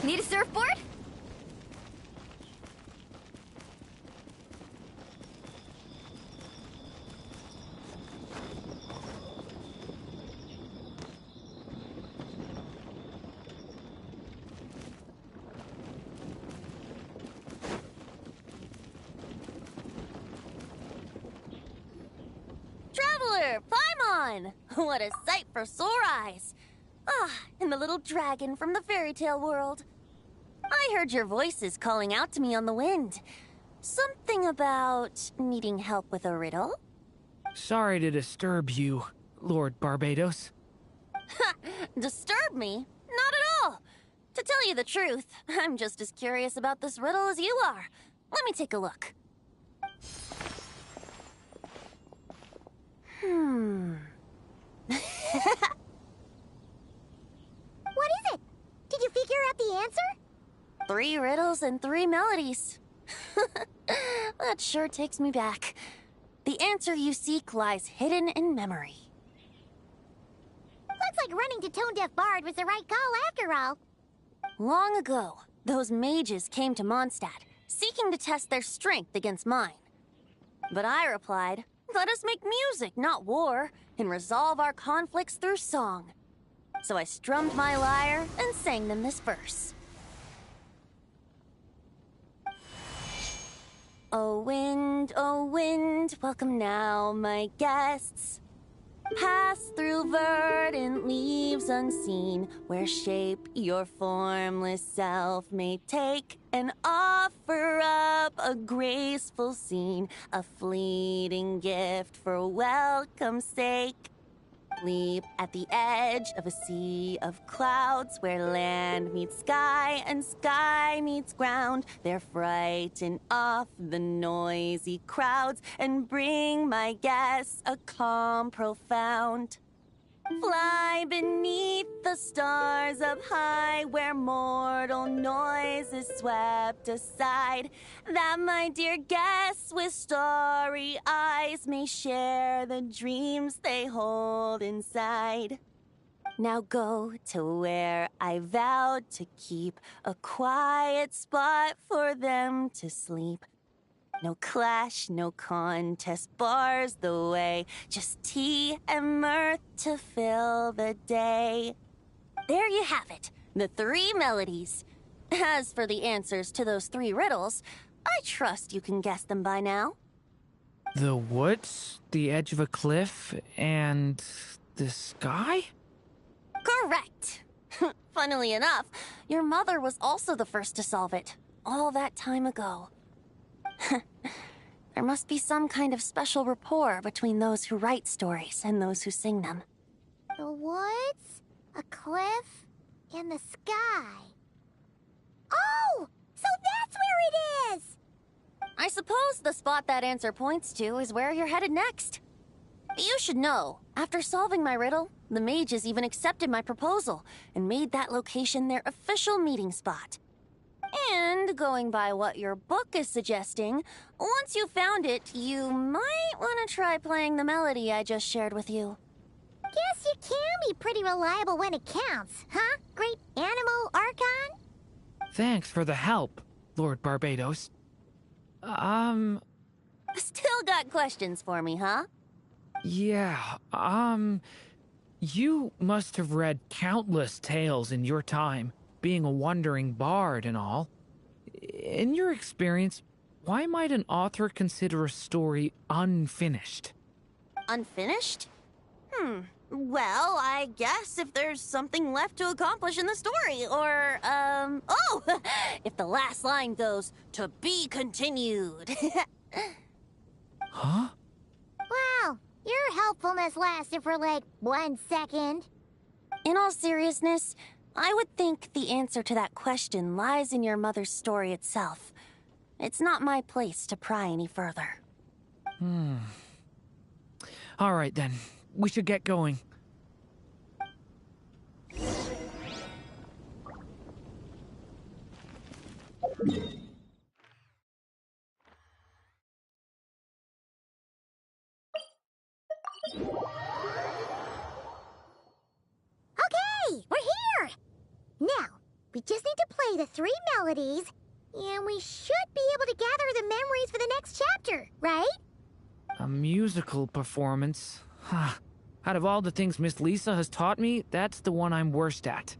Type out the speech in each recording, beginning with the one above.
Need a surfboard? Traveler, Paimon! What a sight for sore eyes! Ah, and the little dragon from the fairy tale world. I heard your voices calling out to me on the wind. Something about needing help with a riddle? Sorry to disturb you, Lord Barbados. Disturb me? Not at all! To tell you the truth, I'm just as curious about this riddle as you are. Let me take a look. What is it? Did you figure out the answer? 3 riddles and 3 melodies. That sure takes me back. The answer you seek lies hidden in memory. Looks like running to Tone Deaf Bard was the right call after all. Long ago, those mages came to Mondstadt, seeking to test their strength against mine. But I replied, let us make music, not war, and resolve our conflicts through song. So I strummed my lyre and sang them this verse. O wind, welcome now, my guests. Pass through verdant leaves unseen, where shape your formless self may take, and offer up a graceful scene, a fleeting gift for welcome's sake. Leap at the edge of a sea of clouds, where land meets sky and sky meets ground. There frighten off the noisy crowds and bring my guests a calm profound. Fly beneath the stars up high, where mortal noise is swept aside, that my dear guests with starry eyes may share the dreams they hold inside. Now go to where I vowed to keep a quiet spot for them to sleep. No clash, no contest bars the way, just tea and mirth to fill the day. There you have it, the 3 melodies. As for the answers to those 3 riddles, I trust you can guess them by now. The woods, the edge of a cliff, and the sky? Correct! Funnily enough, your mother was also the first to solve it, all that time ago. There must be some kind of special rapport between those who write stories and those who sing them. The woods, a cliff, and the sky. Oh! So that's where it is! I suppose the spot that answer points to is where you're headed next. You should know, after solving my riddle, the mages even accepted my proposal and made that location their official meeting spot. And going by what your book is suggesting, once you found it, you might want to try playing the melody I just shared with you. Guess you can be pretty reliable when it counts, huh? Great Animal Archon? Thanks for the help, Lord Barbados. Still got questions for me, huh? Yeah, you must have read countless tales in your time, being a wandering bard and all. In your experience, why might an author consider a story unfinished? Unfinished? Well, I guess if there's something left to accomplish in the story, or, oh! If the last line goes, "To be continued." Huh? Wow, your helpfulness lasted for like 1 second. In all seriousness, I would think the answer to that question lies in your mother's story itself. It's not my place to pry any further. All right then, we should get going. Okay, we're here! Now, we just need to play play the 3 melodies, and we should be able to gather the memories for the next chapter, right? A musical performance? Huh. Out of all the things Miss Lisa has taught me, that's the one I'm worst at.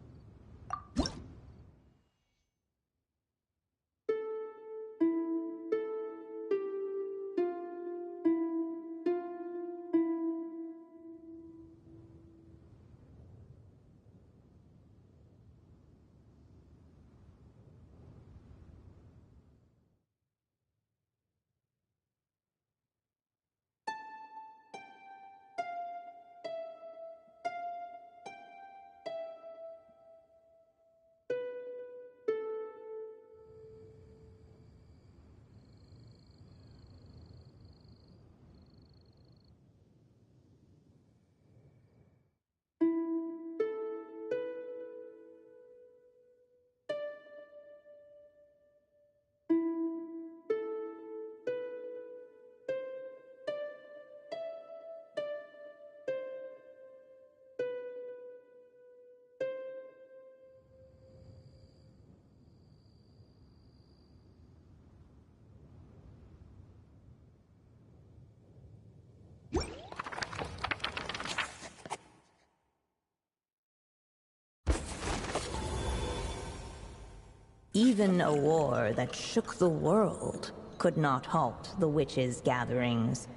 Even a war that shook the world could not halt the witches' gatherings.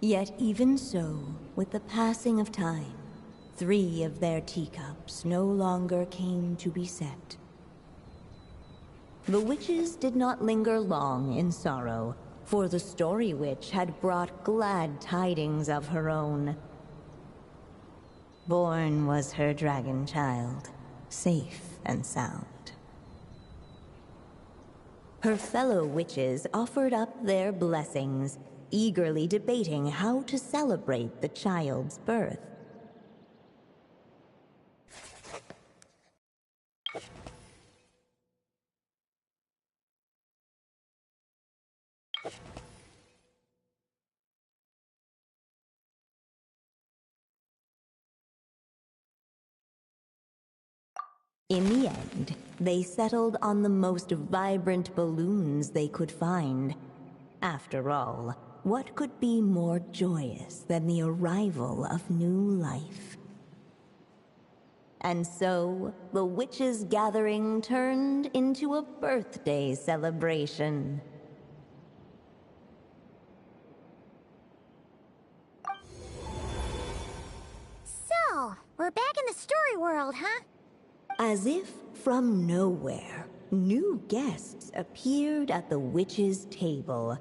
Yet even so, with the passing of time, 3 of their teacups no longer came to be set. The witches did not linger long in sorrow, for the Story Witch had brought glad tidings of her own. Born was her dragon child, safe and sound. Her fellow witches offered up their blessings, eagerly debating how to celebrate the child's birth. In the end, they settled on the most vibrant balloons they could find. After all, what could be more joyous than the arrival of new life? And so, the witches' gathering turned into a birthday celebration. So, we're back in the story world, huh? As if from nowhere, new guests appeared at the witches' table.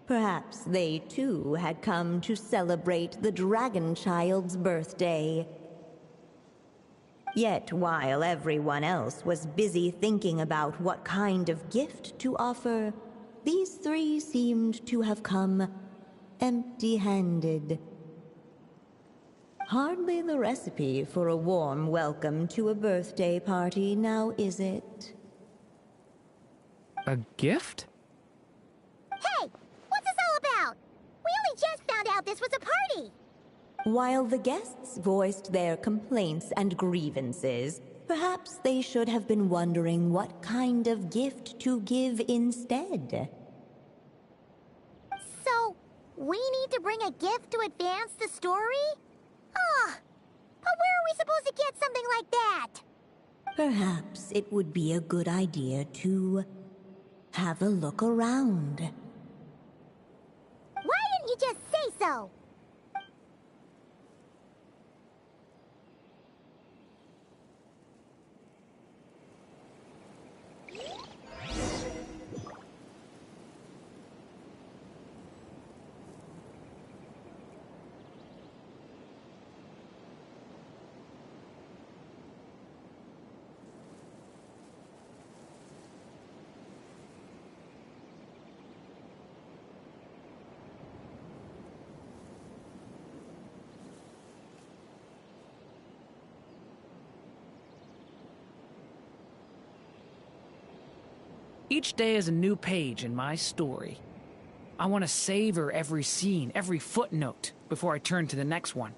Perhaps they too had come to celebrate the dragon child's birthday. Yet while everyone else was busy thinking about what kind of gift to offer, these 3 seemed to have come empty-handed. Hardly the recipe for a warm welcome to a birthday party, now is it? A gift? Hey, what's this all about? We only just found out this was a party. While the guests voiced their complaints and grievances, perhaps they should have been wondering what kind of gift to give instead. So, we need to bring a gift to advance the story? Ah, but where are we supposed to get something like that? Perhaps it would be a good idea to have a look around. Why didn't you just say so? Each day is a new page in my story. I want to savor every scene, every footnote, before I turn to the next one.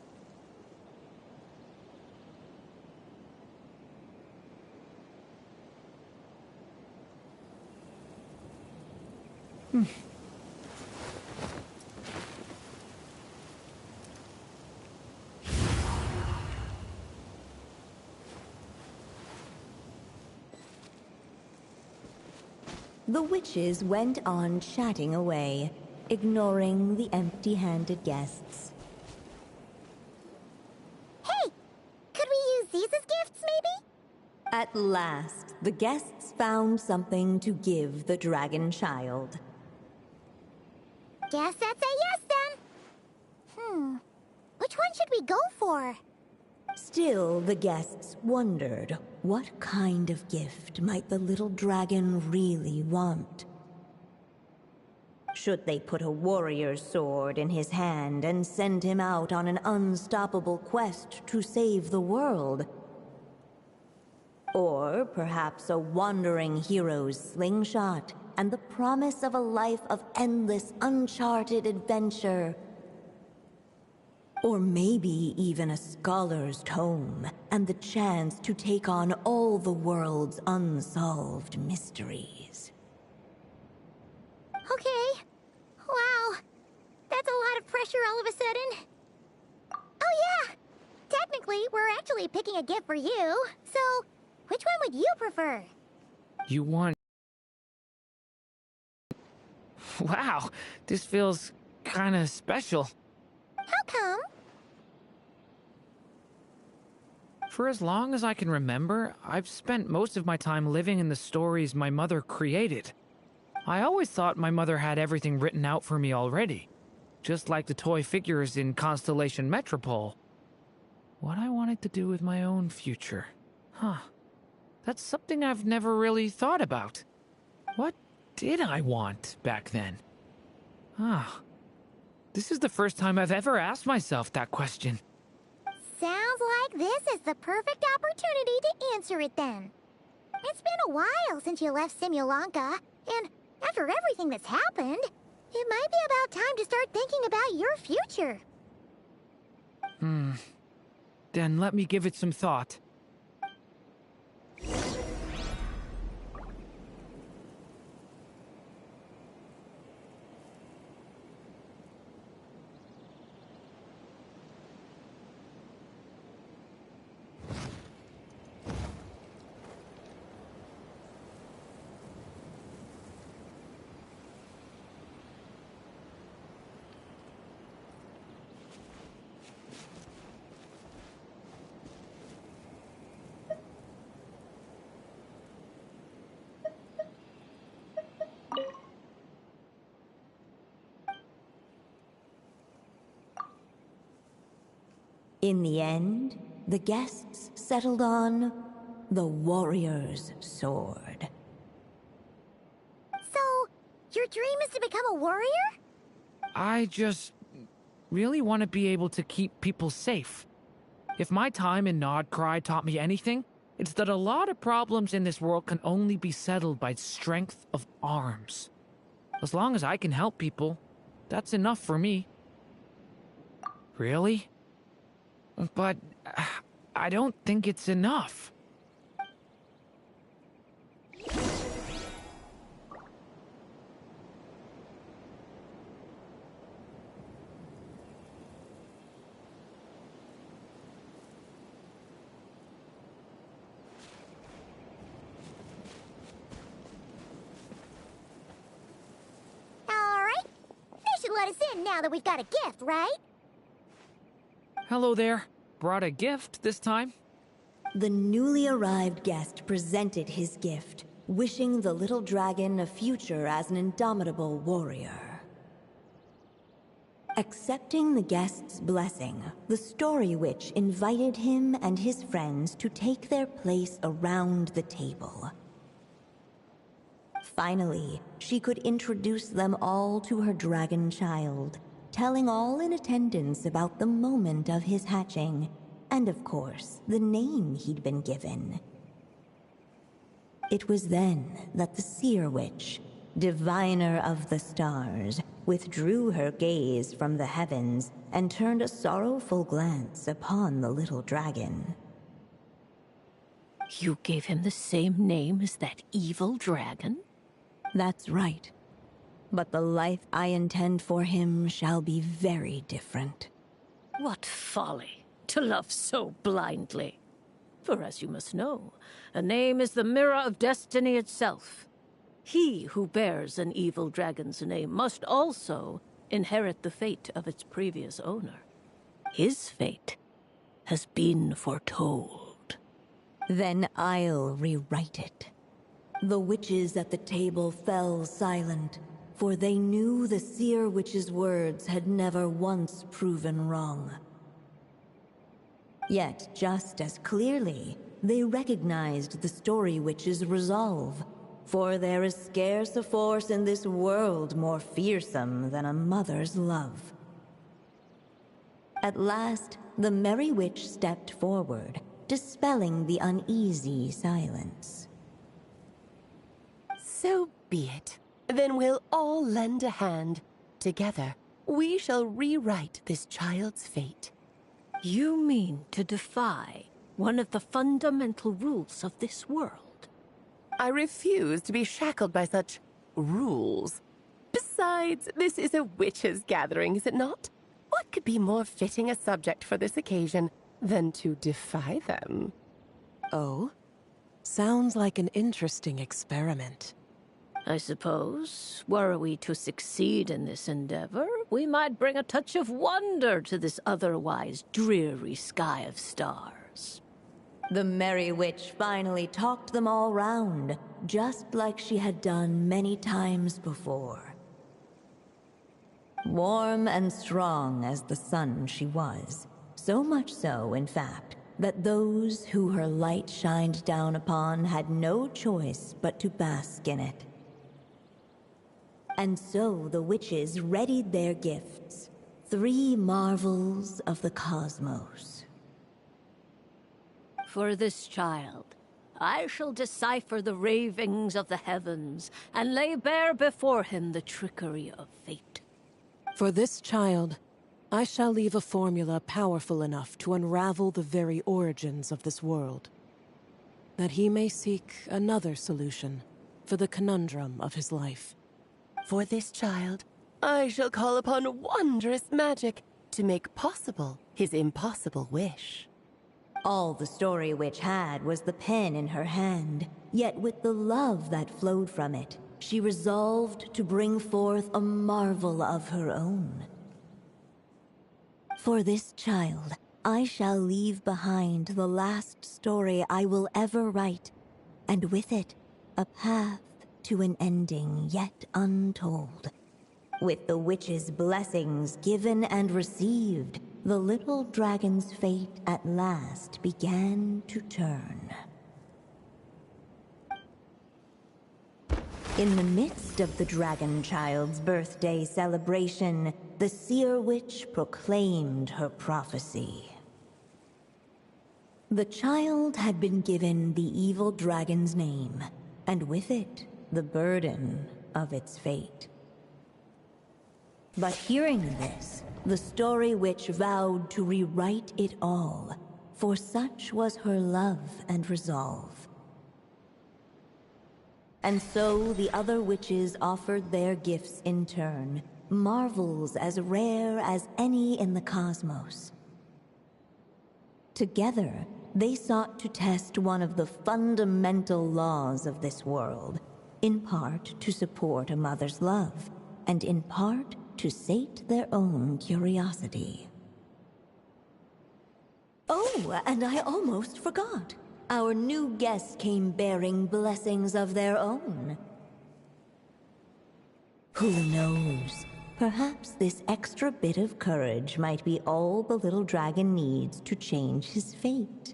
The witches went on chatting away, ignoring the empty-handed guests. Hey! Could we use these as gifts, maybe? At last, the guests found something to give the dragon child. Guess that's a yes, then. Which one should we go for? Still, the guests wondered, what kind of gift might the little dragon really want? Should they put a warrior's sword in his hand and send him out on an unstoppable quest to save the world? Or perhaps a wandering hero's slingshot and the promise of a life of endless, uncharted adventure? Or maybe even a scholar's tome and the chance to take on all the world's unsolved mysteries. Okay. Wow. That's a lot of pressure all of a sudden. Oh yeah! Technically, we're actually picking a gift for you. So, which one would you prefer? You want... Wow, this feels kinda special. How come? For as long as I can remember, I've spent most of my time living in the stories my mother created. I always thought my mother had everything written out for me already, just like the toy figures in Constellation Metropole. What I wanted to do with my own future. Huh. That's something I've never really thought about. What did I want back then? Ah. This is the first time I've ever asked myself that question. Sounds like this is the perfect opportunity to answer it then. It's been a while since you left Simulanka, and after everything that's happened, it might be about time to start thinking about your future. Then let me give it some thought. In the end, the guests settled on the warrior's sword. So, your dream is to become a warrior? I just really want to be able to keep people safe. If my time in Nodcry taught me anything, it's that a lot of problems in this world can only be settled by strength of arms. As long as I can help people, that's enough for me. Really? But I don't think it's enough. Alright. They should let us in now that we've got a gift, right? Hello there. Brought a gift this time? The newly arrived guest presented his gift, wishing the little dragon a future as an indomitable warrior. Accepting the guest's blessing, the Story Witch invited him and his friends to take their place around the table. Finally, she could introduce them all to her dragon child, telling all in attendance about the moment of his hatching, and of course, the name he'd been given. It was then that the Seer Witch, diviner of the stars, withdrew her gaze from the heavens and turned a sorrowful glance upon the little dragon. You gave him the same name as that evil dragon? That's right. But the life I intend for him shall be very different. What folly to love so blindly. For as you must know, a name is the mirror of destiny itself. He who bears an evil dragon's name must also inherit the fate of its previous owner. His fate has been foretold. Then I'll rewrite it. The witches at the table fell silent, for they knew the seer witch's words had never once proven wrong. Yet, just as clearly, they recognized the story witch's resolve, for there is scarce a force in this world more fearsome than a mother's love. At last, the Merry Witch stepped forward, dispelling the uneasy silence. So be it. Then we'll all lend a hand. Together, we shall rewrite this child's fate. You mean to defy one of the fundamental rules of this world? I refuse to be shackled by such rules. Besides, this is a witches' gathering, is it not? What could be more fitting a subject for this occasion than to defy them? Oh? Sounds like an interesting experiment. I suppose, were we to succeed in this endeavor, we might bring a touch of wonder to this otherwise dreary sky of stars. The Merry Witch finally talked them all round, just like she had done many times before. Warm and strong as the sun she was, so much so, in fact, that those who her light shined down upon had no choice but to bask in it. And so the witches readied their gifts, 3 marvels of the cosmos. For this child, I shall decipher the ravings of the heavens and lay bare before him the trickery of fate. For this child, I shall leave a formula powerful enough to unravel the very origins of this world, that he may seek another solution for the conundrum of his life. For this child, I shall call upon wondrous magic to make possible his impossible wish. All the Story Witch had was the pen in her hand, yet with the love that flowed from it, she resolved to bring forth a marvel of her own. For this child, I shall leave behind the last story I will ever write, and with it, a path to an ending yet untold. With the witch's blessings given and received, the little dragon's fate at last began to turn. In the midst of the dragon child's birthday celebration, the seer witch proclaimed her prophecy. The child had been given the evil dragon's name, and with it, the burden of its fate. But hearing this, the Story Witch vowed to rewrite it all, for such was her love and resolve. And so the other witches offered their gifts in turn, marvels as rare as any in the cosmos. Together, they sought to test one of the fundamental laws of this world, in part to support a mother's love, and in part to sate their own curiosity. Oh, and I almost forgot. Our new guests came bearing blessings of their own. Who knows? Perhaps this extra bit of courage might be all the little dragon needs to change his fate.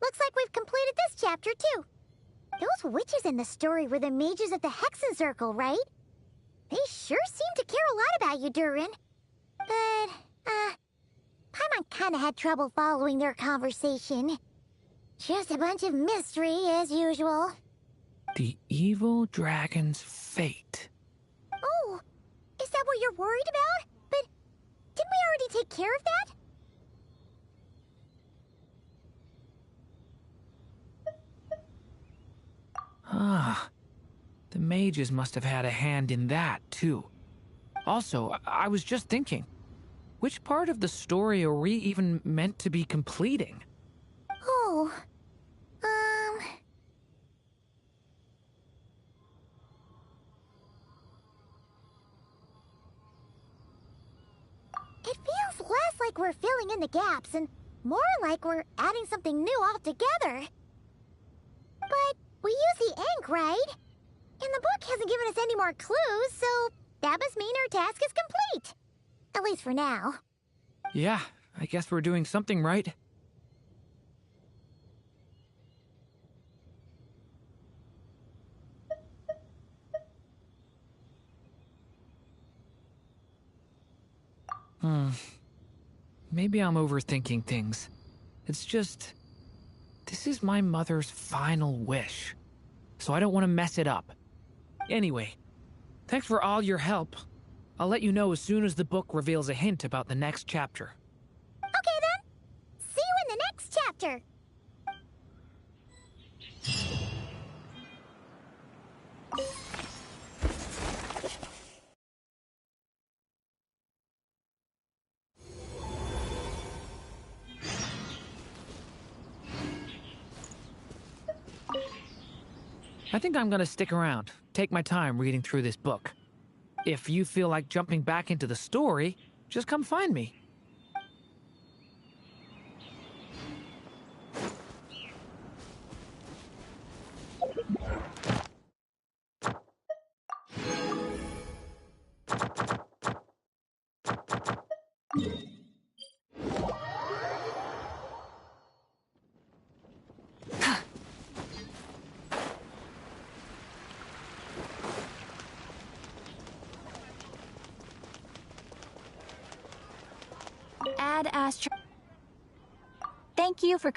Looks like we've completed this chapter, too. Those witches in the story were the mages of the Hexen Circle, right? They sure seem to care a lot about you, Durin. But, Paimon kinda had trouble following their conversation. Just a bunch of mystery, as usual. The evil dragon's fate. Oh, is that what you're worried about? But didn't we already take care of that? Ah, the mages must have had a hand in that, too. Also, I was just thinking, which part of the story are we even meant to be completing? Oh, It feels less like we're filling in the gaps and more like we're adding something new altogether. But we use the ink, right? And the book hasn't given us any more clues, so that must mean our task is complete. At least for now. Yeah, I guess we're doing something right. Maybe I'm overthinking things. It's just... this is my mother's final wish. So I don't want to mess it up. Anyway, thanks for all your help. I'll let you know as soon as the book reveals a hint about the next chapter. Okay then. See you in the next chapter. I think I'm gonna stick around, take my time reading through this book. If you feel like jumping back into the story, just come find me. Ad Astra. Thank you for